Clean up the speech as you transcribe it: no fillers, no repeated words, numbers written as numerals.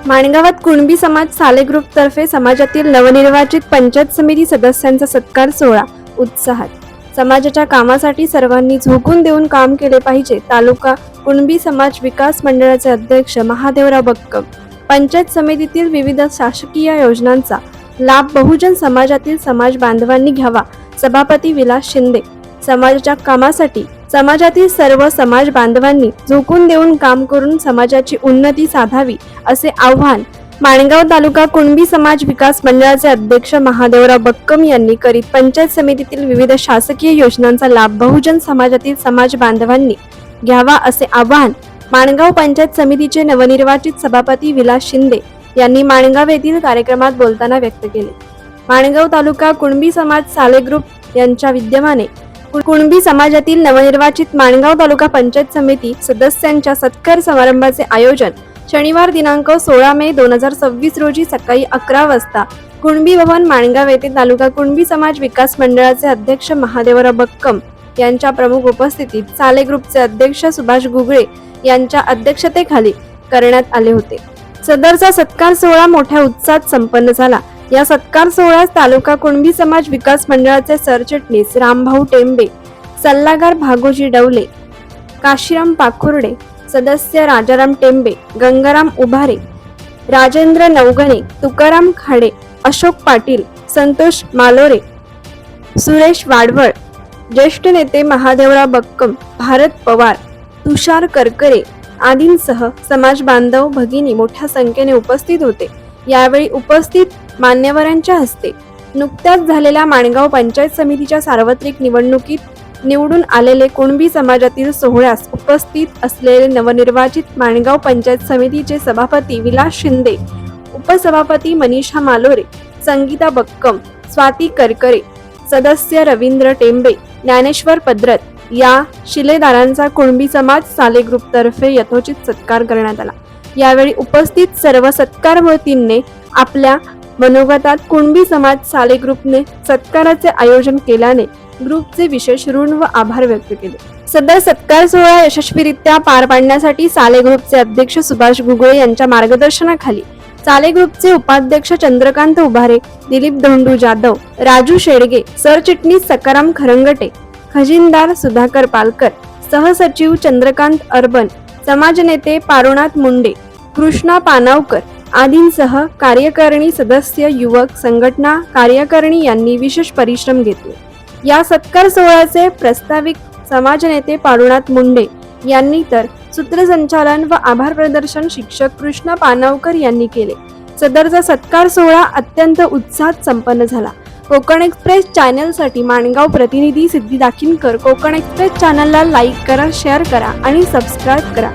माणगावात कुणबी समाज साले ग्रुप तर्फे समाजातील नवनिर्वाचित पंचायत समिती सदस्यांचा सत्कार सोहळा उत्साहात. समाजाच्या कामासाठी सर्वांनी झोकून देऊन काम केले पाहिजे. तालुका कुणबी समाज विकास मंडळाचे अध्यक्ष महादेवराव बक्कम. पंचायत समितीतील विविध शासकीय योजनांचा लाभ बहुजन समाजातील समाज बांधवांनी घ्यावा. सभापती विलास शिंदे. समाजाच्या कामासाठी समाजातील सर्व समाज बांधवांनी झोकून देऊन काम करून समाजाची उन्नती साधावी असे आवाहन माणगाव तालुका कुणबी समाज विकास मंडळाचे अध्यक्ष महादेवराव बक्कम यांनी करीत पंचायत समितीतील विविध शासकीय योजनांचा लाभ बहुजन समाजातील समाज बांधवांनी घ्यावा असे आवाहन माणगाव पंचायत समितीचे नवनिर्वाचित सभापती विलास शिंदे यांनी माणगाव येथील कार्यक्रमात बोलताना व्यक्त केले. माणगाव तालुका कुणबी समाज साले ग्रुप यांच्या विद्यमाने कुणबी समाजातील नवनिर्वाचित माणगाव तालुका पंचायत समिती सदस्यांच्या सत्कार समारंभाचे आयोजन शनिवार दिनांक 16 मे 2026 रोजी सकाळी 11 वाजता कुणबी भवन माणगाव येथे तालुका कुणबी समाज विकास मंडळाचे अध्यक्ष महादेवराव बक्कम यांच्या प्रमुख उपस्थितीत साले ग्रुपचे अध्यक्ष सुभाष गुगळे यांच्या अध्यक्षतेखाली करण्यात आले होते. सदरचा सत्कार सोहळा मोठ्या उत्साहात संपन्न झाला. या सत्कार सोहळ्यात तालुका कुणबी समाज विकास मंडळाचे सरचिटणीस रामभाऊ टेंबे, सल्लागार भागोजी डवले, काशीराम पाखुर्डे, सदस्य राजाराम टेंबे, गंगाराम उभारे, राजेंद्र नवगणे, तुकाराम खाडे, अशोक पाटील, संतोष मालोरे, सुरेश वाडवळ, ज्येष्ठ नेते महादेवराव बक्कम, भारत पवार, तुषार करकरे आदींसह समाज बांधव भगिनी मोठ्या संख्येने उपस्थित होते. यावेळी उपस्थित मान्यवरांच्या हस्ते नुकत्याच झालेल्या माणगाव पंचायत समितीच्या सार्वत्रिक निवडणुकीत निवडून आलेले कुणबी समाजातील सोहळ्यास उपस्थित असलेले नवनिर्वाचित माणगाव पंचायत समितीचे सभापती विलास शिंदे, उपसभापती मनीषा मालोरे, संगीता बक्कम, स्वाती करकरे, सदस्य रवींद्र टेंबे, ज्ञानेश्वर पद्रत या शिलेदारांचा कुणबी समाज साले ग्रुप तर्फे यथोचित सत्कार करण्यात आला. यावेळी उपस्थित सर्व सत्कारवंतींनी आपल्या मनोगतात कुणबी समाज साले ग्रुपने सत्काराचे आयोजन केल्याने ग्रुपचे विशेष ऋण व आभार व्यक्त केले. सदर सत्कार सोहळा यशस्वीरित्या पार पाडण्यासाठी साले ग्रुपचे अध्यक्ष सुभाष गुगळे यांच्या मार्गदर्शनाखाली साले ग्रुपचे उपाध्यक्ष चंद्रकांत उभारे, दिलीप धोंडू जाधव, राजू शेडगे, सरचिटणीस सकाराम खरंगटे, खजिनदार सुधाकर पालकर, सहसचिव चंद्रकांत अर्बन, समाज नेते पारुनाथ मुंडे, कृष्णा पानावकर आदींसह कार्यकारिणी सदस्य, युवक संघटना कार्यकारिणी यांनी विशेष परिश्रम घेतले. या सत्कार सोहळ्याचे प्रास्ताविक समाज नेते पारुनाथ मुंडे यांनी तर सूत्रसंचालन व आभार प्रदर्शन शिक्षक कृष्णा पानावकर यांनी केले. सदरचा सत्कार सोहळा अत्यंत उत्साहात संपन्न झाला. कोकण एक्सप्रेस चॅनलसाठी माणगाव प्रतिनिधी सिद्धी दाखिनकर. कोकण एक्सप्रेस चॅनलला लाईक करा, शेअर करा आणि सबस्क्राईब करा.